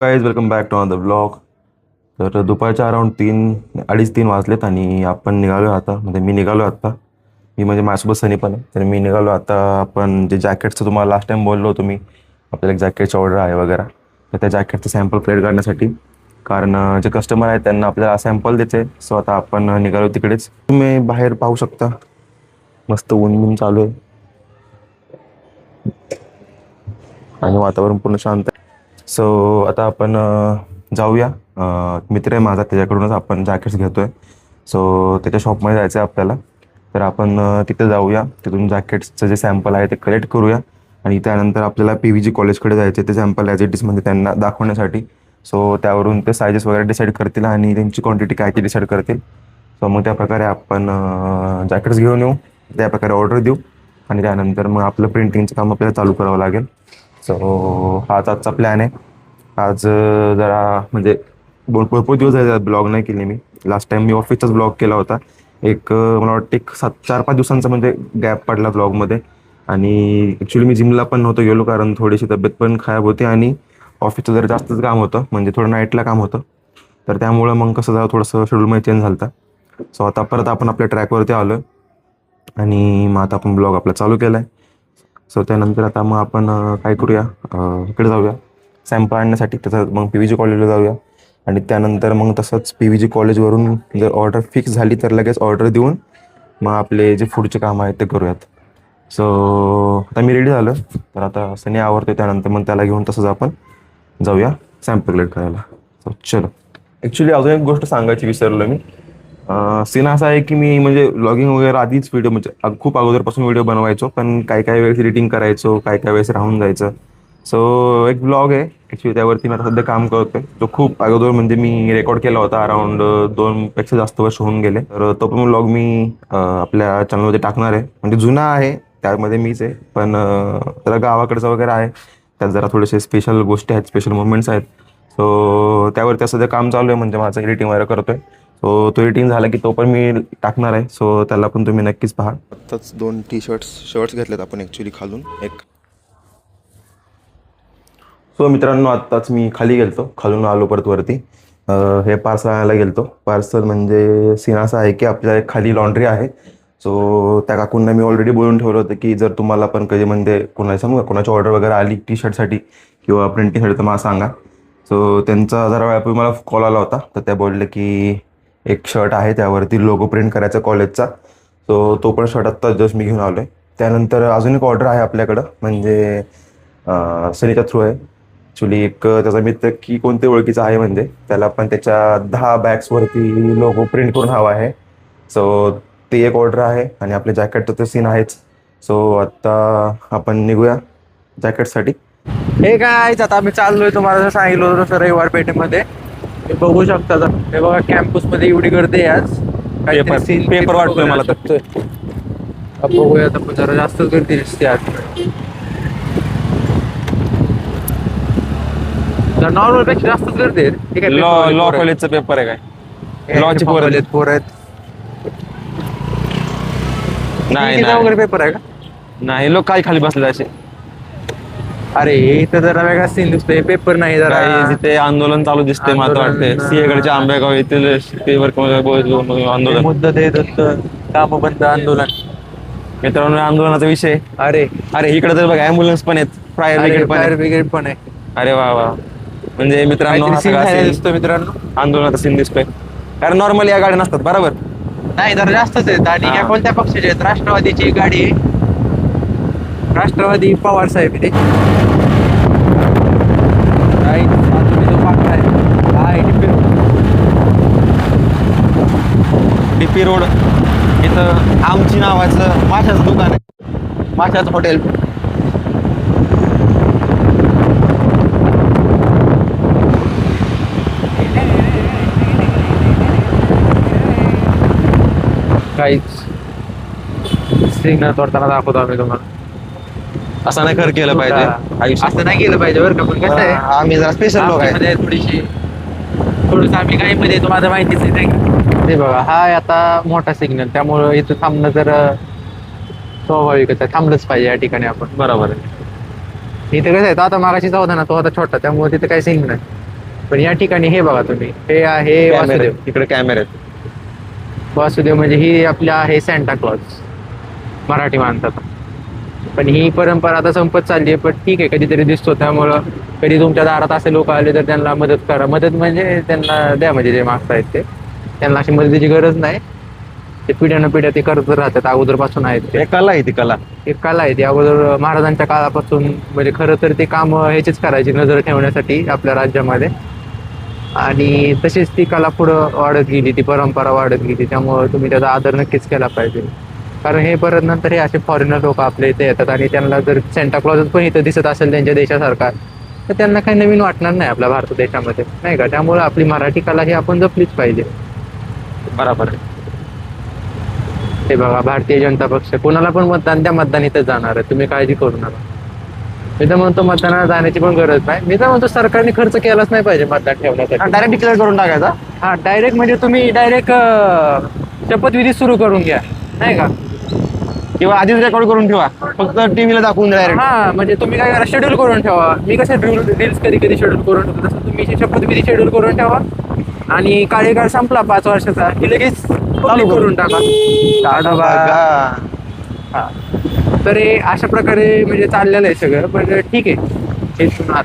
Guys welcome back to another blog. तर दुपारच्या around 3:30-3 वाजलेत आणि आपण निघालो आता. म्हणजे मी निघालो आता. मी म्हणजे माझ्यासोबत सनी पण आहे. तर मी निघालो आता. आपण जे जॅकेटचं तुम्हाला लास्ट टाइम बोललो होतो मी, आपल्याला एक जॅकेटची ऑर्डर आहे वगैरे, तर त्या जॅकेटचं सॅम्पल क्रिएट करण्यासाठी. कारण जे कस्टमर आहेत त्यांना आपल्याला सॅम्पल द्यायचं आहे. सो आता आपण निघालो तिकडेच. तुम्ही बाहेर पाहू शकता, मस्त ऊन चालू आहे आणि वातावरण पूर्ण शांत आहे. सो आता आपण जाऊया. मित्र आहे माझा, त्याच्याकडूनच आपण जॅकेट्स घेतो आहे. सो त्याच्या शॉपमध्ये जायचं आहे आपल्याला. तर आपण तिथे जाऊया. तिथून जॅकेट्सचं जे सॅम्पल आहे ते कलेक्ट करूया आणि त्यानंतर आपल्याला PVG कॉलेजकडे जायचं आहे ते सॅम्पल ॲज इट इजमध्ये त्यांना दाखवण्यासाठी. सो त्यावरून ते सायझेस वगैरे डिसाईड करतील आणि त्यांची क्वांटिटी काय ते डिसाईड करतील. सो मग त्याप्रकारे आपण जॅकेट्स घेऊन येऊ, त्याप्रकारे ऑर्डर देऊ आणि त्यानंतर मग आपलं प्रिंटिंगचं काम आपल्याला चालू करावं लागेल. सो हाच आजचा प्लॅन आहे. आज जरा म्हणजे भरपूर दिवस झाले ब्लॉग नाही केले मी. लास्ट टाइम मी ऑफिसचाच ब्लॉग केला होता. मला वाटतं एक 4-5 दिवसांचा म्हणजे गॅप पडला ब्लॉगमध्ये. आणि ॲक्च्युली मी जिमला पण नव्हतं गेलो कारण थोडीशी तब्येत पण खराब होती आणि ऑफिसचं जरा जास्तच काम होतं, म्हणजे थोडं नाईटला काम होतं. तर त्यामुळं मग कसं जरा थोडंसं शेड्यूलमध्ये चेंज झालं होतं. सो आता परत आपण आपल्या ट्रॅकवरती आलो आहे आणि मग आता आपण ब्लॉग आपला चालू केला आहे. सो त्यानंतर आता मग आपण काय करूया, इकडे जाऊया सॅम्पल आणण्यासाठी. त्याचं मग PVG कॉलेजला जाऊया आणि त्यानंतर मग तसंच PVG कॉलेजवरून जर ऑर्डर फिक्स झाली तर लगेच ऑर्डर देऊन मग आपले जे पुढचे काम आहेत ते करूयात. सो आता मी रेडी झालो. तर आता सनी आवरतो, त्यानंतर मग त्याला घेऊन तसंच आपण जाऊया सॅम्पल कलेक्ट करायला. सो चलो. ॲक्च्युली अजून एक गोष्ट सांगायची विसरलो मी. सीन असा आहे की मी म्हणजे व्लॉगिंग वगैरे आधीच व्हिडिओ म्हणजे खूप अगोदरपासून व्हिडिओ बनवायचो, पण काही वेळेस एडिटिंग करायचो, काही वेळेस राहून जायचं. सो एक ब्लॉग आहे ॲक्च्युली, त्यावरती मी आता सध्या काम करतोय. तो खूप अगोदर म्हणजे मी रेकॉर्ड केला होता, अराउंड 2 पेक्षा जास्त वर्ष होऊन गेले. तर तो पण ब्लॉग मी आपल्या चॅनलमध्ये टाकणार आहे. म्हणजे जुना आहे, त्यामध्ये मीच आहे, पण जरा गावाकडचं वगैरे आहे. त्यात जरा थोडेसे स्पेशल गोष्टी आहेत, स्पेशल मुवमेंट्स आहेत. सो त्यावरती सध्या काम चालू आहे, म्हणजे माझं एडिटिंग वगैरे करतोय. सो तो एडिटिंग झाला की तो पण मी टाकणार आहे. सो त्याला पण तुम्ही नक्कीच पहा. आत्ताच 2 शर्ट्स घेतलेत आपण ॲक्च्युली खालून एक. सो मित्रांनो, आत्ताच मी खाली गेलतो, खालून आलो परत वरती. हे पार्सल आणायला गेलतो. पार्सल म्हणजे सीन असा आहे की आपल्या एक खाली लॉन्ड्री आहे. सो त्या काकूंना मी ऑलरेडी बोलून ठेवलं होतं की जर तुम्हाला पण कधी म्हणजे कोणाची ऑर्डर वगैरे आली टी-शर्टसाठी किंवा प्रिंटिंगसाठी तर मला सांगा. सो त्यांचा जरा वेळापूर्वी मला कॉल आला होता. तर त्या बोलले की एक शर्ट आहे त्यावरती लोगो प्रिंट करायचा कॉलेजचा. सो तो पण शर्ट आत्ता जस्ट मी घेऊन आलो आहे. त्यानंतर अजून एक ऑर्डर आहे आपल्याकडं, म्हणजे सनीच्या थ्रू आहे ॲक्च्युली. एक त्याचा मित्र की कोणते ओळखीचा आहे, म्हणजे त्याला पण त्याच्या 10 बॅग्सवरती लोगो प्रिंट करून हवा आहे. सो ती एक ऑर्डर आहे आणि आपल्या जॅकेटचं तर सीन आहेच. सो आत्ता आपण निघूया जॅकेटसाठी. हे काय आता आम्ही चाललोय, तुम्हाला जसं सांगितलं होतं तसं रविवार पेठेमध्ये. हे बघू शकता, हे बघा कॅम्पस मध्ये एवढी गर्दी आहे आज. काहीतरी scene पेपर वाटतोय मला तर. शकतोय. बघूया आता, पण जरा जास्तच गर्दी दिसते आज. नॉर्मल पेक्षा जास्तच गर्दी आहे. ठीक आहे, लॉ कॉलेजचा पेपर आहे काय? लॉची पोरं आहेत. पोर आहेत. नाही वगैरे पेपर आहे का? नाही, लोक काय खाली बसले असे. अरे इथं जरा वेगळा सीन दिसतोय, पेपर नाही जरा. तिथे आंदोलन चालू दिसते, मला वाटते सिंहगडच्या आंबेगाव येथील आंदोलन. मुद्दा देत होतं, काम बंद आंदोलन. मित्रांनो, आंदोलनाचा विषय. अरे अरे इकडे तर बघा ॲम्ब्युलन्स पण आहेत, फायर ब्रिगेड पण फायर आहे. ब्रिगेड पण आहे. अरे वा वा. म्हणजे मित्रांनो, हा scene सगळा झालेला scene दिसतो मित्रांनो. आंदोलनाचा सीन दिसतोय. कारण नॉर्मली या गाड्या नसतात, बरोबर. नाही जरा जास्तच आहेत. आणि या कोणत्या पक्षाचे आहेत? राष्ट्रवादीची गाडी आहे. राष्ट्रवादी पवार साहेब इथे. DP रोड इथं आमची नावाचं माशाचं दुकान आहे, माशाचं हॉटेल. काहीच सिग्नल तोडताना दाखवतो आम्ही तुम्हाला. असं नाही खरं केलं पाहिजे आयुष्यात. असं नाही केलं पाहिजे बरं का. पण कसं आहे, आम्ही जरा स्पेशल लोक आहे. आमच्यामध्ये थोडीशी थोडस आम्ही काही मध्ये तुम्हाला माहितीच आहे नाही का? ते बघा, हा आहे आता मोठा सिग्नल, त्यामुळं इथं थांबणं जर स्वाभाविकच आहे. थांबलंच पाहिजे या ठिकाणी आपण. बरोबर आहे. इथे कसं आहे, तो आता मागाशीचा होता ना, तो आता छोटा, त्यामुळे तिथे काही सीन नाही. पण या ठिकाणी हे बघा तुम्ही, हे आहे वासुदेव. इकडे कॅमेरे आहेत. वासुदेव म्हणजे ही आपल्या आहे सॅन्टा क्लॉज मराठी माणसाचा. पण ही परंपरा आता संपत चालली आहे, पण ठीक आहे कधीतरी दिसतो. त्यामुळं कधी तुमच्या दारात असे लोक आले तर त्यांना मदत करा. मदत म्हणजे त्यांना द्या, म्हणजे जे मागतायत ते, त्यांना अशी मदतीची गरज नाही. ते पिढ्यानं पिढ्या ते करत राहतात, अगोदरपासून आहेत ते. कला आहे ती कला. एक कला आहे ती अगोदर महाराजांच्या काळापासून. म्हणजे खरं तर ते काम ह्याचीच करायची, नजर ठेवण्यासाठी आपल्या राज्यामध्ये. आणि तशीच ती कला पुढं वाढत गेली, ती परंपरा वाढत गेली. त्यामुळं तुम्ही त्याचा आदर नक्कीच केला पाहिजे. कारण हे परत नंतर हे असे फॉरेनर लोक आपल्या इथे येतात आणि त्यांना जर सेंटा क्लॉजच पण इथं दिसत असेल त्यांच्या देशासारखा, तर त्यांना काही नवीन वाटणार नाही आपल्या भारत देशामध्ये, नाही का? त्यामुळे आपली मराठी कला ही आपण जपलीच पाहिजे. बरोबर आहे. हे बघा, भारतीय जनता पक्ष, कोणाला पण मतदान द्या, मतदान इथं जाणार आहे, तुम्ही काळजी करू नका. मी तर म्हणतो मतदानाला जाण्याची पण गरज नाही. मी तर म्हणतो सरकारने खर्च केलाच नाही पाहिजे मतदान ठेवण्यासाठी. डायरेक्ट डिक्लेअर करून टाकायचा. हा, डायरेक्ट म्हणजे तुम्ही डायरेक्ट शपथविधी सुरू करून घ्या, नाही का? किंवा आधीच रेकॉर्ड करून ठेवा, फक्त टीव्हीला दाखवून डायरेक्ट. हा, म्हणजे तुम्ही काय करा, शेड्यूल करून ठेवा. मी कसं रील्स कधी कधी शेड्यूल करून ठेवतो, तसं तुम्ही शपथविधी शेड्यूल करून ठेवा. आणि कार्यकाळ संपला 5 वर्षाचा की लगेच चालू करून टाका. हा, तर हे अशा प्रकारे म्हणजे चाललेलं आहे सगळं. पण ठीक आहे, हे सुना.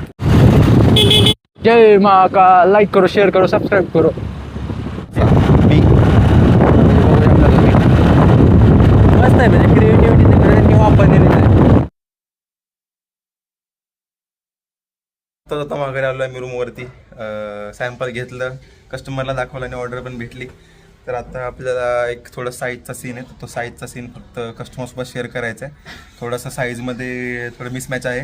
जय महाकाल. लाईक करो, शेअर करो, सबस्क्राईब करो. मस्त आहे, म्हणजे क्रिएटिव्हिटी त्यांनी वापरलेली आहे. तर आता माघारी आलो आहे मी रूमवरती. सॅम्पल घेतलं, कस्टमरला दाखवलं आणि ऑर्डर पण भेटली. तर आता आपल्याला एक थोडं साईजचा सीन आहे, तो साईजचा सीन फक्त कस्टमरसोबत शेअर करायचा आहे. थोडंसं साईजमध्ये थोडं मिसमॅच आहे.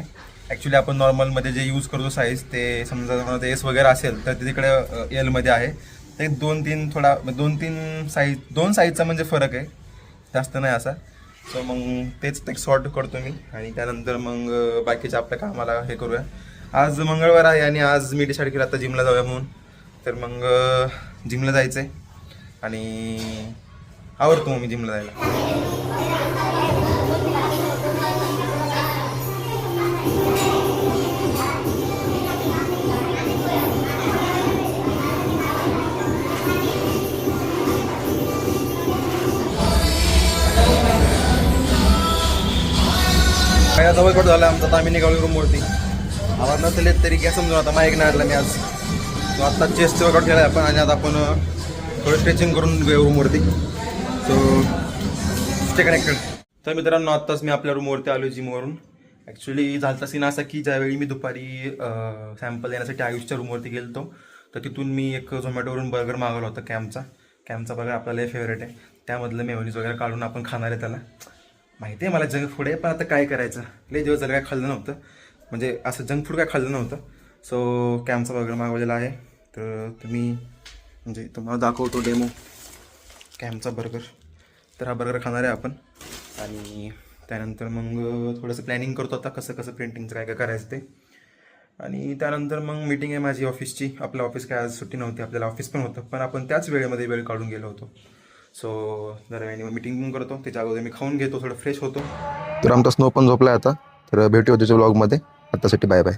ॲक्च्युली आपण नॉर्मलमध्ये जे यूज करतो साईज, ते समजा ते एस वगैरे असेल तर ते तिकडे एलमध्ये आहे. ते 2-3 साईज, 2 साईजचा म्हणजे फरक आहे, जास्त नाही असा. सो मग तेच ते सॉर्ट करतो मी आणि त्यानंतर मग बाकीच्या आपल्या कामाला हे करूया. आज मंगळवार आहे आणि आज मी डिसाईड केलं आता जिमला जाऊया म्हणून. तर मग जिमला जायचं आहे आणि आवडतो मग मी जिमला जायला. काय जवळकट झालं आमचा, आता आम्ही निघालो रूमवरती. आवाज नसले तरी काय समजून आता माईक नाही आणला मी आज. तो आत्ता चेस्ट वर्कआउट केला आहे आपण आणि आता आपण थोडं स्ट्रेचिंग करून घेऊ रूमवरती. So stay connected. तर मित्रांनो, आत्ताच मी आपल्या रूमवरती आलो जिमवरून. ॲक्च्युली झालता सीन असा की ज्यावेळी मी दुपारी सॅम्पल देण्यासाठी आयुषच्या रूमवरती गेलो होतो, तर तिथून मी एक झोमॅटोवरून बर्गर मागवला होता. कॅम्पचा बर्गर आपल्याला फेवरेट आहे. त्यामधलं मेयोनीज वगैरे काढून आपण खाणार आहे त्याला. माहिती आहे मला जंक फूड आहे, पण आता काय करायचं, लय दिवस झालं काय खाल्लं नव्हतं, म्हणजे असं जंक फूड काय खाल्लं नव्हतं. सो कॅम्पचा बर्गर मागवलेला आहे. तर म्हणजे तुम्हाला दाखवतो डेमो कॅम्पचा बर्गर. तर हा बर्गर खाणार आहे आपण आणि त्यानंतर मग थोडंसं प्लॅनिंग करतो आता कसं कसं प्रिंटिंगचं काय काय करायचं ते. आणि त्यानंतर मग मीटिंग आहे माझी ऑफिसची. आपलं ऑफिस काय आज सुट्टी नव्हती, आपल्याला ऑफिस पण होतं, पण आपण त्याच वेळेमध्ये वेळ काढून गेलो होतो. सो जरा वेळी मीटिंग पण करतो, त्याच्या अगोदर मी खाऊन घेतो, थोडं फ्रेश होतो. तर आमचा स्नो पण झोपला आहे आता. तर भेटू होतीच्या ब्लॉगमध्ये. आत्तासाठी बाय बाय.